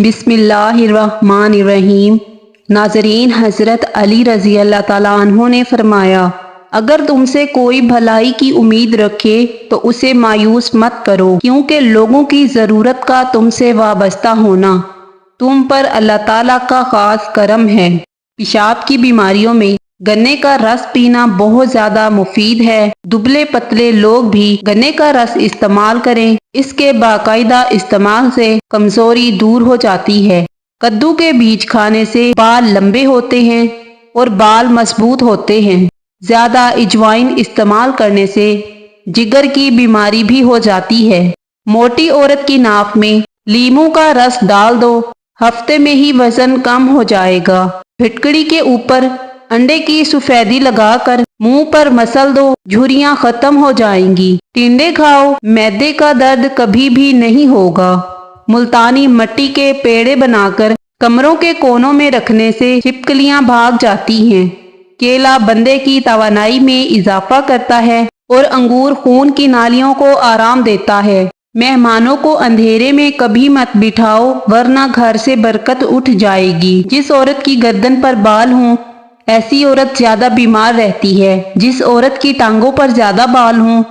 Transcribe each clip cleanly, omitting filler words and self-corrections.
बिस्मिल्लाहिर्रहमानिर्रहीम। नाज़रीन, हज़रत अली रज़ी अल्लाह ताला अन्हो ने फरमाया, अगर तुमसे कोई भलाई की उम्मीद रखे तो उसे मायूस मत करो, क्योंकि लोगों की ज़रूरत का तुमसे वाबस्ता होना तुम पर अल्लाह ताला का खास करम है। पेशाब की बीमारियों में गन्ने का रस पीना बहुत ज्यादा मुफीद है। दुबले पतले लोग भी गन्ने का रस इस्तेमाल करें। इसके बाकायदा इस्तेमाल से कमजोरी दूर हो जाती है। कद्दू के बीज खाने से बाल लंबे होते हैं और बाल मजबूत होते हैं। ज्यादा अजवाइन इस्तेमाल करने से जिगर की बीमारी भी हो जाती है। मोटी औरत की नाक में लीमू का रस डाल दो, हफ्ते में ही वजन कम हो जाएगा। फिटकड़ी के ऊपर अंडे की सफेदी लगाकर मुंह पर मसल दो, झुर्रियां खत्म हो जाएंगी। टिंडे खाओ, मैदे का दर्द कभी भी नहीं होगा। मुल्तानी मट्टी के पेड़े बनाकर कमरों के कोनों में रखने से छिपकलियां भाग जाती हैं। केला बंदे की तवानाई में इजाफा करता है और अंगूर खून की नालियों को आराम देता है। मेहमानों को अंधेरे में कभी मत बिठाओ, वरना घर से बरकत उठ जाएगी। जिस औरत की गर्दन पर बाल हों ऐसी औरत ज्यादा बीमार रहती है। जिस औरत की टांगों पर ज्यादा बाल हों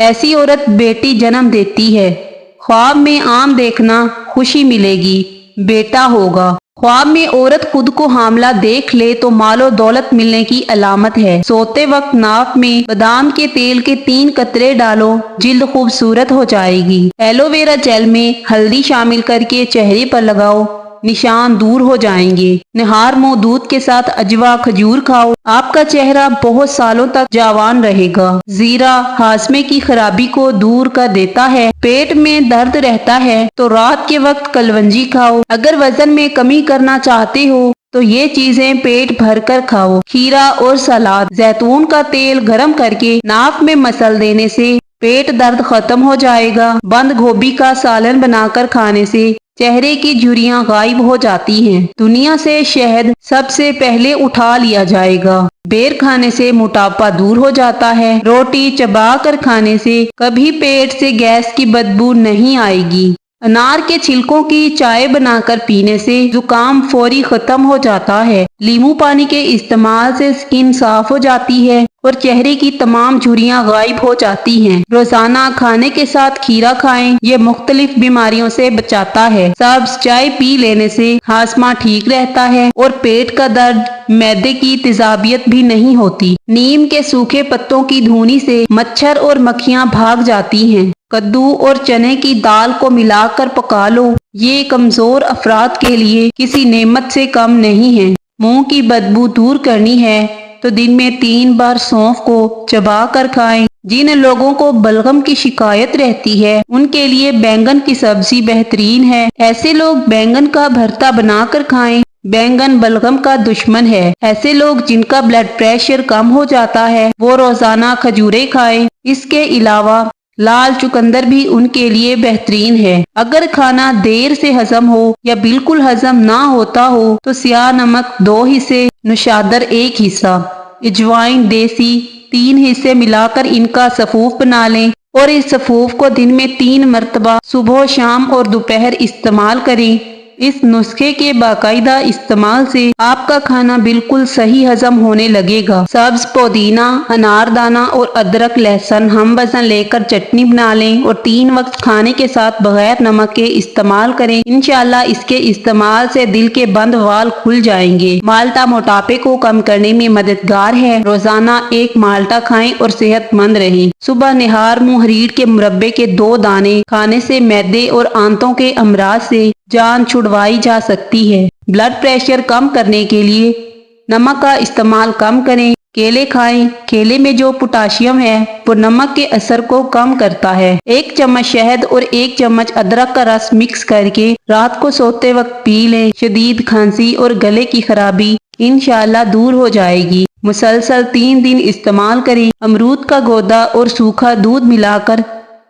ऐसी औरत बेटी जन्म देती है। ख्वाब में आम देखना, खुशी मिलेगी, बेटा होगा। ख्वाब में औरत खुद को हामला देख ले तो मालो दौलत मिलने की अलामत है। सोते वक्त नाक में बादाम के तेल के 3 कतरे डालो, जिल्द खूबसूरत हो जाएगी। एलोवेरा जेल में हल्दी शामिल करके चेहरे पर लगाओ, निशान दूर हो जाएंगे। निहार मुंह दूध के साथ अजवा खजूर खाओ, आपका चेहरा बहुत सालों तक जवान रहेगा। जीरा हाजमे की खराबी को दूर कर देता है। पेट में दर्द रहता है तो रात के वक्त कलवंजी खाओ। अगर वजन में कमी करना चाहते हो तो ये चीजें पेट भर कर खाओ। खीरा और सलाद, जैतून का तेल गरम करके नाक में मसल देने से पेट दर्द खत्म हो जाएगा। बंद गोभी का सालन बनाकर खाने से चेहरे की झुर्रियां गायब हो जाती हैं। दुनिया से शहद सबसे पहले उठा लिया जाएगा। बेर खाने से मोटापा दूर हो जाता है। रोटी चबा कर खाने से कभी पेट से गैस की बदबू नहीं आएगी। अनार के छिलकों की चाय बनाकर पीने से जुकाम फौरी खत्म हो जाता है। लीमू पानी के इस्तेमाल से स्किन साफ हो जाती है और चेहरे की तमाम झुर्रियां गायब हो जाती हैं। रोजाना खाने के साथ खीरा खाएं, ये मुख्तलिफ बीमारियों से बचाता है। सब्ज चाय पी लेने से हाजमा ठीक रहता है और पेट का दर्द, मैदे की तेजाबियत भी नहीं होती। नीम के सूखे पत्तों की धुनी से मच्छर और मक्खियां भाग जाती हैं। कद्दू और चने की दाल को मिलाकर पका लो, ये कमजोर अफराद के लिए किसी नेमत से कम नहीं है। मुंह की बदबू दूर करनी है तो दिन में 3 बार सौंफ को चबा कर खाएं। जिन लोगों को बलगम की शिकायत रहती है उनके लिए बैंगन की सब्जी बेहतरीन है। ऐसे लोग बैंगन का भरता बनाकर खाएं। बैंगन बलगम का दुश्मन है। ऐसे लोग जिनका ब्लड प्रेशर कम हो जाता है वो रोजाना खजूरें खाएं। इसके अलावा लाल चुकंदर भी उनके लिए बेहतरीन है। अगर खाना देर से हजम हो या बिल्कुल हजम ना होता हो तो स्याह नमक 2 हिस्से, नौशादर 1 हिस्सा, अजवाइन देसी 3 हिस्से मिलाकर इनका सफूफ बना लें और इस सफूफ को दिन में 3 मरतबा सुबह, शाम और दोपहर इस्तेमाल करें। इस नुस्खे के बाकायदा इस्तेमाल से आपका खाना बिल्कुल सही हजम होने लगेगा। सब्ज पुदीना, अनारदाना और अदरक लहसुन हम वजन लेकर चटनी बना लें और 3 वक्त खाने के साथ बगैर नमक के इस्तेमाल करें। इंशाल्लाह इसके इस्तेमाल से दिल के बंद वाल खुल जाएंगे। माल्टा मोटापे को कम करने में मददगार है। रोजाना 1 माल्टा खाएं और सेहतमंद रहें। सुबह निहार मुंह रीढ़ के मुरब्बे के 2 दाने खाने से मैदे और आंतों के अमराज से जान छुड़वाई जा सकती है। ब्लड प्रेशर कम करने के लिए नमक का इस्तेमाल कम करें। केले खाएं। केले में जो पोटाशियम है वो नमक के असर को कम करता है। 1 चम्मच शहद और 1 चम्मच अदरक का रस मिक्स करके रात को सोते वक्त पी लें। शदीद खांसी और गले की खराबी इंशाल्लाह दूर हो जाएगी। मुसलसल 3 दिन इस्तेमाल करें। अमरूद का गौदा और सूखा दूध मिलाकर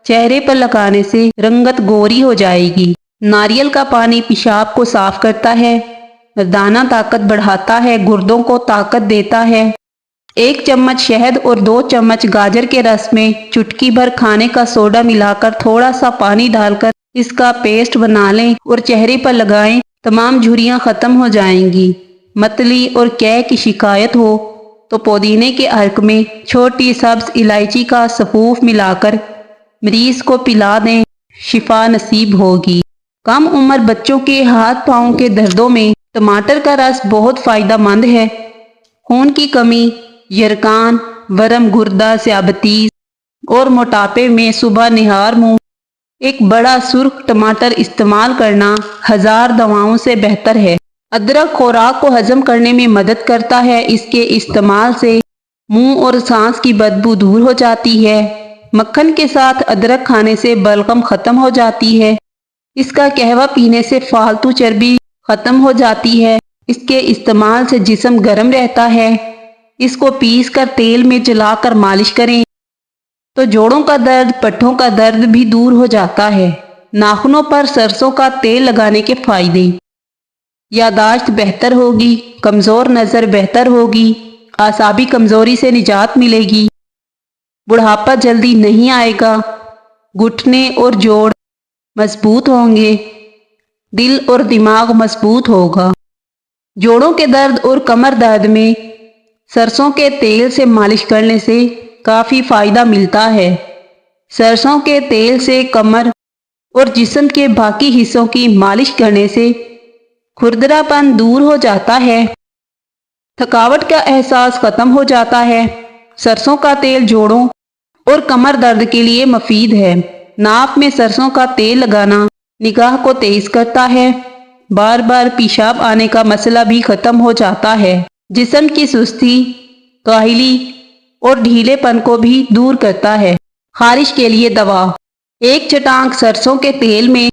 चेहरे पर लगाने से रंगत गोरी हो जाएगी। नारियल का पानी पेशाब को साफ करता है, मर्दाना ताकत बढ़ाता है, गुर्दों को ताकत देता है। 1 चम्मच शहद और 2 चम्मच गाजर के रस में चुटकी भर खाने का सोडा मिलाकर थोड़ा सा पानी डालकर اس کا پیسٹ بنا لیں اور چہرے پر لگائیں، تمام جھریاں ختم ہو جائیں گی۔ متلی اور قے کی شکایت ہو تو پودینے کے عرق میں چھوٹی سبز الائچی کا سفوف ملا کر مریض کو پلا دیں، شفا نصیب ہوگی۔ کم عمر بچوں کے ہاتھ پاؤں کے دردوں میں ٹماٹر کا رس بہت فائدہ مند ہے۔ خون کی کمی، یرقان، ورم گردہ، ذیابیطس اور موٹاپے میں صبح نہار منہ ایک بڑا سرخ ٹماٹر استعمال کرنا 1000 دواؤں سے بہتر ہے۔ ادرک خوراک کو ہضم کرنے میں مدد کرتا ہے۔ اس کے استعمال سے منہ اور سانس کی بدبو دور ہو جاتی ہے۔ مکھن کے ساتھ ادرک کھانے سے بلغم ختم ہو جاتی ہے۔ اس کا قہوہ پینے سے فالتو چربی ختم ہو جاتی ہے۔ اس کے استعمال سے جسم گرم رہتا ہے۔ اس کو پیس کر تیل میں جلا کر مالش کریں تو جوڑوں کا درد، پٹھوں کا درد بھی دور ہو جاتا ہے۔ ناخنوں پر سرسوں کا تیل لگانے کے فائدے: یادداشت بہتر ہوگی، کمزور نظر بہتر ہوگی، اعصابی کمزوری سے نجات ملے گی، بڑھاپا جلدی نہیں آئے گا، گھٹنے اور جوڑ مضبوط ہوں گے، دل اور دماغ مضبوط ہوگا۔ جوڑوں کے درد اور کمر درد میں سرسوں کے تیل سے مالش کرنے سے کافی فائدہ ملتا ہے۔ سرسوں کے تیل سے کمر اور جسم کے باقی حصوں کی مالش کرنے سے کھردرا پن دور ہو جاتا ہے، تھکاوٹ کا احساس ختم ہو جاتا ہے۔ سرسوں کا تیل جوڑوں اور کمر درد کے لیے مفید ہے۔ ناف میں سرسوں کا تیل لگانا نگاہ کو تیز کرتا ہے۔ بار بار پیشاب آنے کا مسئلہ بھی ختم ہو جاتا ہے۔ جسم کی سستی، کاہلی اور ڈھیلے پن کو بھی دور کرتا ہے۔ خارش کے لیے دوا: ایک چٹانک سرسوں کے تیل میں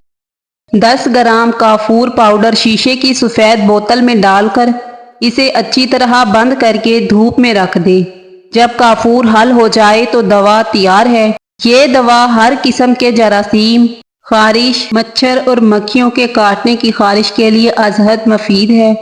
10 گرام کافور پاؤڈر شیشے کی سفید بوتل میں ڈال کر اسے اچھی طرح بند کر کے دھوپ میں رکھ دیں۔ جب کافور حل ہو جائے تو دوا تیار ہے۔ یہ دوا ہر قسم کے جراثیم، خارش، مچھر اور مکھیوں کے کاٹنے کی خارش کے لیے ازحد مفید ہے۔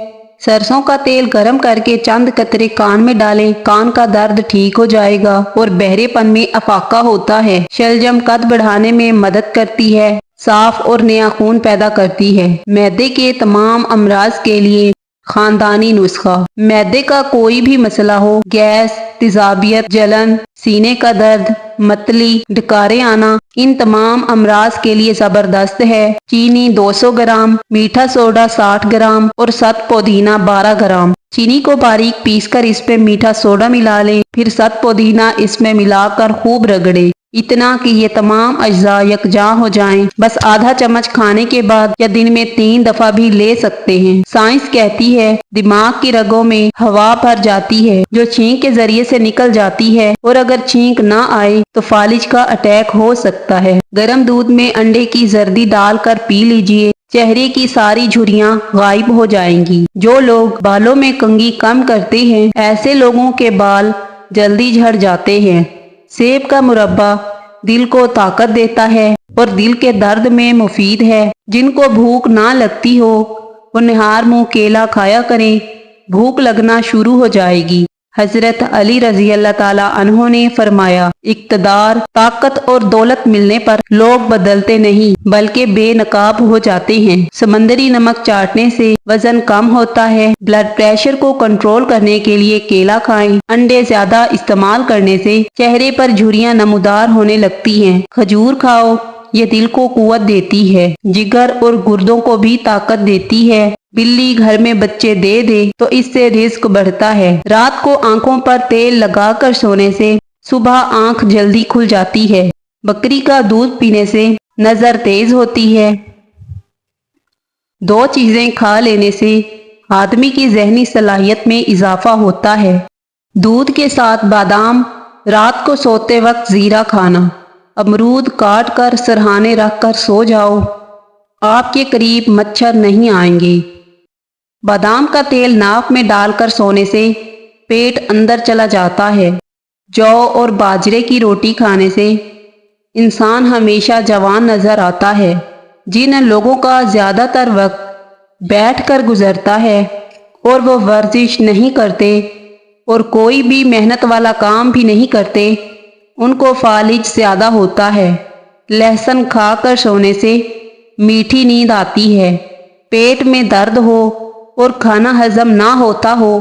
سرسوں کا تیل گرم کر کے چند قطرے کان میں ڈالیں، کان کا درد ٹھیک ہو جائے گا اور بہرے پن میں افاقہ ہوتا ہے۔ شلجم قد بڑھانے میں مدد کرتی ہے، صاف اور نیا خون پیدا کرتی ہے۔ معدے کے تمام امراض کے لیے خاندانی نسخہ: معدے کا کوئی بھی مسئلہ ہو، گیس، تیزابیت، جلن، سینے کا درد، متلی، ڈکارے آنا، ان تمام امراض کے لیے زبردست ہے۔ چینی 200 گرام، میٹھا سوڈا 60 گرام اور ست پودینہ 12 گرام۔ چینی کو باریک پیس کر اس میں میٹھا سوڈا ملا لیں، پھر ست پودینہ اس میں ملا کر خوب رگڑیں، اتنا کہ یہ تمام اجزاء یکجا ہو جائیں۔ بس آدھا چمچ کھانے کے بعد یا دن میں 3 دفعہ بھی لے سکتے ہیں۔ سائنس کہتی ہے دماغ کی رگوں میں ہوا بھر جاتی ہے جو چھینک کے ذریعے سے نکل جاتی ہے، اور اگر چھینک نہ آئے تو فالج کا اٹیک ہو سکتا ہے۔ گرم دودھ میں انڈے کی زردی ڈال کر پی لیجئے، چہرے کی ساری جھریاں غائب ہو جائیں گی۔ جو لوگ بالوں میں کنگھی کم کرتے ہیں، ایسے لوگوں کے بال جلدی جھڑ جاتے ہیں۔ سیب کا مربا دل کو طاقت دیتا ہے اور دل کے درد میں مفید ہے۔ جن کو بھوک نہ لگتی ہو وہ نہار منہ کیلا کھایا کریں، بھوک لگنا شروع ہو جائے گی۔ حضرت علی رضی اللہ تعالیٰ عنہ نے فرمایا، اقتدار، طاقت اور دولت ملنے پر لوگ بدلتے نہیں بلکہ بے نقاب ہو جاتے ہیں۔ سمندری نمک چاٹنے سے وزن کم ہوتا ہے۔ بلڈ پریشر کو کنٹرول کرنے کے لیے کیلا کھائیں۔ انڈے زیادہ استعمال کرنے سے چہرے پر جھریاں نمودار ہونے لگتی ہیں۔ کھجور کھاؤ، یہ دل کو قوت دیتی ہے، جگر اور گردوں کو بھی طاقت دیتی ہے۔ بلی گھر میں بچے دے دے تو اس سے رزق بڑھتا ہے۔ رات کو آنکھوں پر تیل لگا کر سونے سے صبح آنکھ جلدی کھل جاتی ہے۔ بکری کا دودھ پینے سے نظر تیز ہوتی ہے۔ 2 چیزیں کھا لینے سے آدمی کی ذہنی صلاحیت میں اضافہ ہوتا ہے۔ دودھ کے ساتھ بادام، رات کو سوتے وقت زیرہ کھانا، امرود کاٹ کر سرہانے رکھ کر سو جاؤ، آپ کے قریب مچھر نہیں آئیں گے۔ بادام کا تیل ناک میں ڈال کر سونے سے پیٹ اندر چلا جاتا ہے۔ جو اور باجرے کی روٹی کھانے سے انسان ہمیشہ جوان نظر آتا ہے۔ جن لوگوں کا زیادہ تر وقت بیٹھ کر گزرتا ہے اور وہ ورزش نہیں کرتے اور کوئی بھی محنت والا کام بھی نہیں کرتے، ان کو فالج زیادہ ہوتا ہے۔ لہسن کھا کر سونے سے मीठी नींद आती है। पेट में दर्द हो और खाना हजम ना होता हो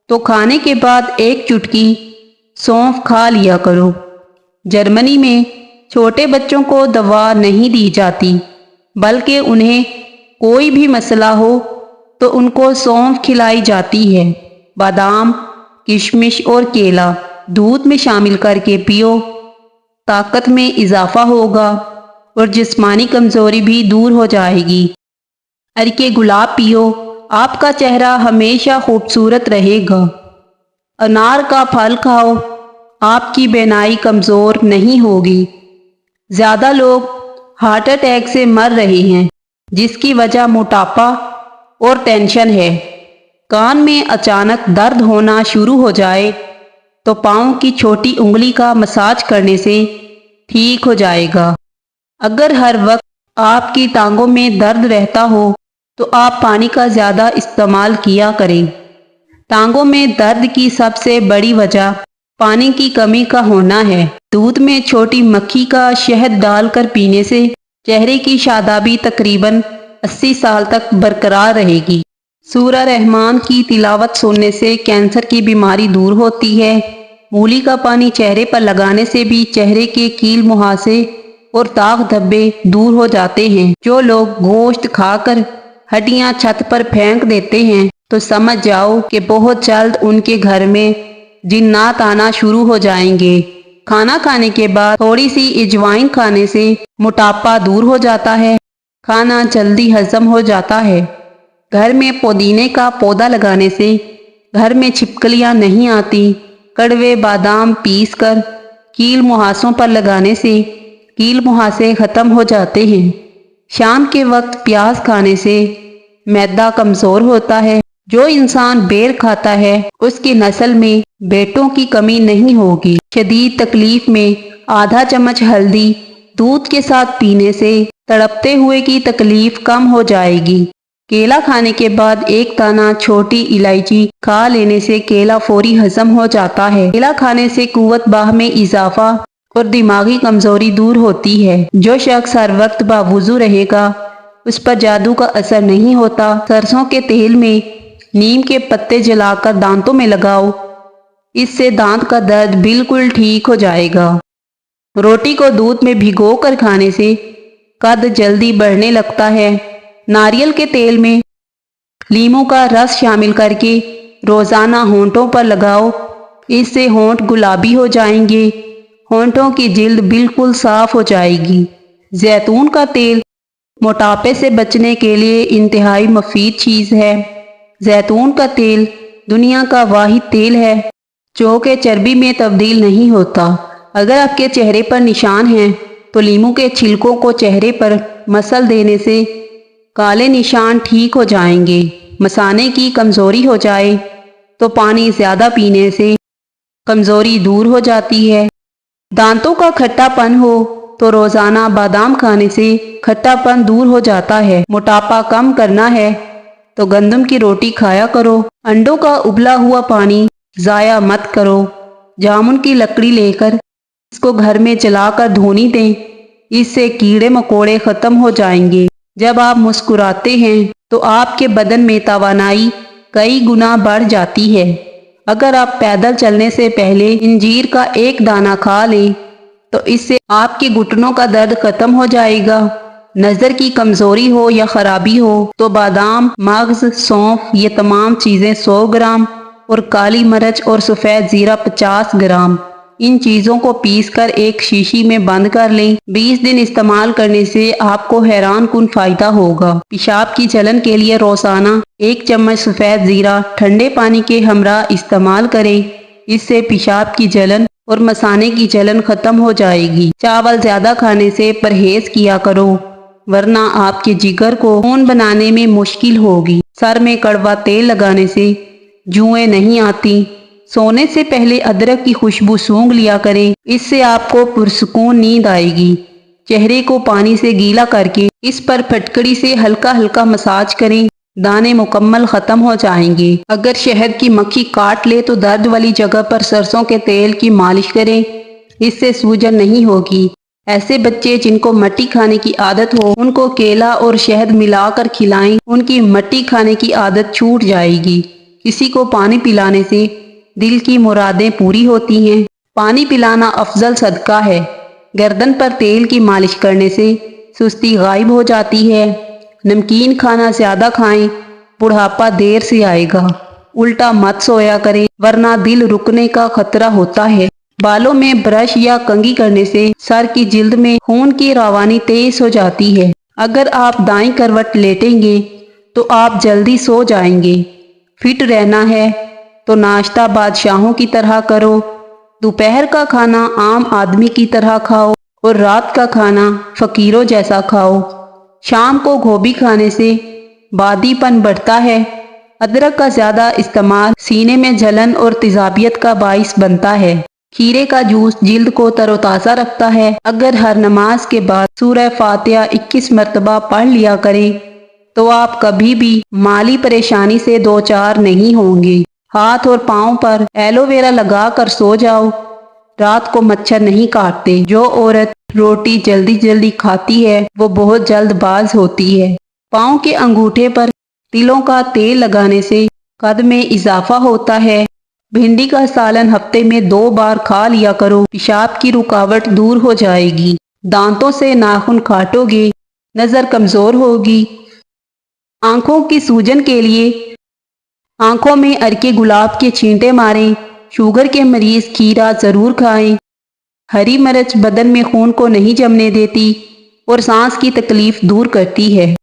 तो खाने के बाद एक चुटकी सौंफ खा लिया करो। जर्मनी में छोटे बच्चों को दवा नहीं दी जाती, बल्कि उन्हें कोई भी मसला हो तो उनको सौंफ खिलाई जाती है। बादाम, किशमिश और केला दूध में शामिल करके पियो, ताकत में इजाफा होगा और जिस्मानी कमजोरी भी दूर हो जाएगी। अरके गुलाब पियो, आपका चेहरा हमेशा खूबसूरत रहेगा। अनार का फल खाओ, आपकी बीनाई कमजोर नहीं होगी। ज्यादा लोग हार्ट अटैक से मर रहे हैं, जिसकी वजह मोटापा और टेंशन है। कान में अचानक दर्द होना शुरू हो जाए तो पाँव की छोटी उंगली का मसाज करने से ठीक हो जाएगा। अगर हर वक्त आपकी टांगों में दर्द रहता हो तो आप पानी का ज़्यादा इस्तेमाल किया करें। टांगों में दर्द की सबसे बड़ी वजह पानी की कमी का होना है। दूध में छोटी मक्खी का शहद डालकर पीने से चेहरे की शादाबी तकरीबन 80 साल तक बरकरार रहेगी। सूरह रहमान की तिलावत सुनने से कैंसर की बीमारी दूर होती है। मूली का पानी चेहरे पर लगाने से भी चेहरे के कील मुहासे और दाग धब्बे दूर हो जाते हैं। जो लोग गोश्त खाकर हड्डियां छत पर फेंक देते हैं तो समझ जाओ कि बहुत जल्द उनके घर में जिन्नात आना शुरू हो जाएंगे। खाना खाने के बाद थोड़ी सी अजवाइन खाने से मोटापा दूर हो जाता है, खाना जल्दी हजम हो जाता है। घर में पुदीने का पौधा लगाने से घर में छिपकलियां नहीं आती। कड़वे बादाम पीस कर कील मुहासों पर लगाने से कील मुहासे खत्म हो जाते हैं। शाम के वक्त प्याज खाने से मैदा कमजोर होता है। जो इंसान बेर खाता है उसकी नस्ल में बेटों की कमी नहीं होगी। शदीद तकलीफ में आधा चम्मच हल्दी दूध के साथ पीने से तड़पते हुए की तकलीफ कम हो जाएगी। केला खाने के बाद एक दाना छोटी इलायची खा लेने से केला फौरी हजम हो जाता है। केला खाने से कुव्वत बाह में इजाफा और दिमागी कमजोरी दूर होती है। जो शख्स हर वक्त बावुजू रहेगा उस पर जादू का असर नहीं होता। सरसों के तेल में नीम के पत्ते जलाकर दांतों में लगाओ, इससे दांत का दर्द बिल्कुल ठीक हो जाएगा। रोटी को दूध में भिगो कर खाने से कद जल्दी बढ़ने लगता है। नारियल के तेल में लीमू का रस शामिल करके रोजाना होंठों पर लगाओ, इससे होंठ गुलाबी हो जाएंगे। होंठों की जिल्द बिल्कुल साफ हो जाएगी। जैतून का तेल मोटापे से बचने के लिए इंतहाई मुफीद चीज़ है। जैतून का तेल दुनिया का वाहिद तेल है जो कि चर्बी में तब्दील नहीं होता। अगर आपके चेहरे पर निशान हैं तो लीमू के छिलकों को चेहरे पर मसल देने से काले निशान ठीक हो जाएंगे। मसाने की कमजोरी हो जाए तो पानी ज़्यादा पीने से कमजोरी दूर हो जाती है। दांतों का खट्टापन हो तो रोजाना बादाम खाने से खट्टापन दूर हो जाता है। मोटापा कम करना है तो गंदम की रोटी खाया करो। अंडों का उबला हुआ पानी ज़ाया मत करो। जामुन की लकड़ी लेकर इसको घर में जलाकर धोनी दें, इससे कीड़े मकोड़े खत्म हो जाएंगे। जब आप मुस्कुराते हैं तो आपके बदन में तवानाई कई गुना बढ़ जाती है। अगर आप पैदल चलने से पहले इंजीर का एक दाना खा लें तो इससे आपके घुटनों का दर्द खत्म हो जाएगा। नज़र की कमजोरी हो या खराबी हो तो बादाम, मगज, सौंफ ये तमाम चीज़ें 100 ग्राम और काली मिर्च और सफ़ेद ज़ीरा 50 ग्राम, इन चीज़ों को पीसकर एक शीशी में बंद कर लें। 20 दिन इस्तेमाल करने से आपको हैरान कुन फ़ायदा होगा। पेशाब की जलन के लिए रोज़ाना 1 चम्मच सफ़ेद ज़ीरा ठंडे पानी के हमरा इस्तेमाल करें, इससे पेशाब की जलन और मसाने की जलन खत्म हो जाएगी। चावल ज़्यादा खाने से परहेज किया करो, वरना आपके जिगर को खून बनाने में मुश्किल होगी। सर में कड़वा तेल लगाने से जुएं नहीं आती। सोने से पहले अदरक की खुशबू सूंघ लिया करें, इससे आपको पुरसुकून नींद आएगी। चेहरे को पानी से गीला करके इस पर फटकड़ी से हल्का हल्का मसाज करें, दाने मुकम्मल खत्म हो जाएंगे। अगर शहद की मक्खी काट ले तो दर्द वाली जगह पर सरसों के तेल की मालिश करें, इससे सूजन नहीं होगी। ایسے بچے جن کو مٹی کھانے کی عادت ہو ان کو کیلا اور شہد ملا کر کھلائیں، ان کی مٹی کھانے کی عادت چھوٹ جائے گی۔ کسی کو پانی پلانے سے دل کی مرادیں پوری ہوتی ہیں۔ پانی پلانا افضل صدقہ ہے۔ گردن پر تیل کی مالش کرنے سے سستی غائب ہو جاتی ہے۔ نمکین کھانا زیادہ کھائیں، بڑھاپا دیر سے آئے گا۔ الٹا مت سویا کریں ورنہ دل رکنے کا خطرہ ہوتا ہے۔ بالوں میں برش یا کنگھی کرنے سے سر کی جلد میں خون کی روانی تیز ہو جاتی ہے۔ اگر آپ دائیں کروٹ لیٹیں گے تو آپ جلدی سو جائیں گے۔ فٹ رہنا ہے تو ناشتہ بادشاہوں کی طرح کرو، دوپہر کا کھانا عام آدمی کی طرح کھاؤ اور رات کا کھانا فقیروں جیسا کھاؤ۔ شام کو گوبھی کھانے سے بادی پن بڑھتا ہے۔ ادرک کا زیادہ استعمال سینے میں جلن اور تیزابیت کا باعث بنتا ہے۔ کھیرے کا جوس جلد کو تر و تازہ رکھتا ہے۔ اگر ہر نماز کے بعد سورہ فاتحہ 21 مرتبہ پڑھ لیا کریں تو آپ کبھی بھی مالی پریشانی سے دوچار نہیں ہوں گے۔ ہاتھ اور پاؤں پر ایلو ویرا لگا کر سو جاؤ، رات کو مچھر نہیں کاٹتے۔ جو عورت روٹی جلدی جلدی کھاتی ہے وہ بہت جلد باز ہوتی ہے۔ پاؤں کے انگوٹھے پر تلوں کا تیل لگانے سے قد میں اضافہ ہوتا ہے۔ بھنڈی کا سالن ہفتے میں 2 بار کھا لیا کرو، پیشاب کی رکاوٹ دور ہو جائے گی۔ دانتوں سے ناخن کاٹو گے، نظر کمزور ہوگی۔ آنکھوں کی سوجن کے لیے آنکھوں میں ارکے گلاب کے چھینٹے ماریں۔ شوگر کے مریض کھیرا ضرور کھائیں۔ ہری مرچ بدن میں خون کو نہیں جمنے دیتی اور سانس کی تکلیف دور کرتی ہے۔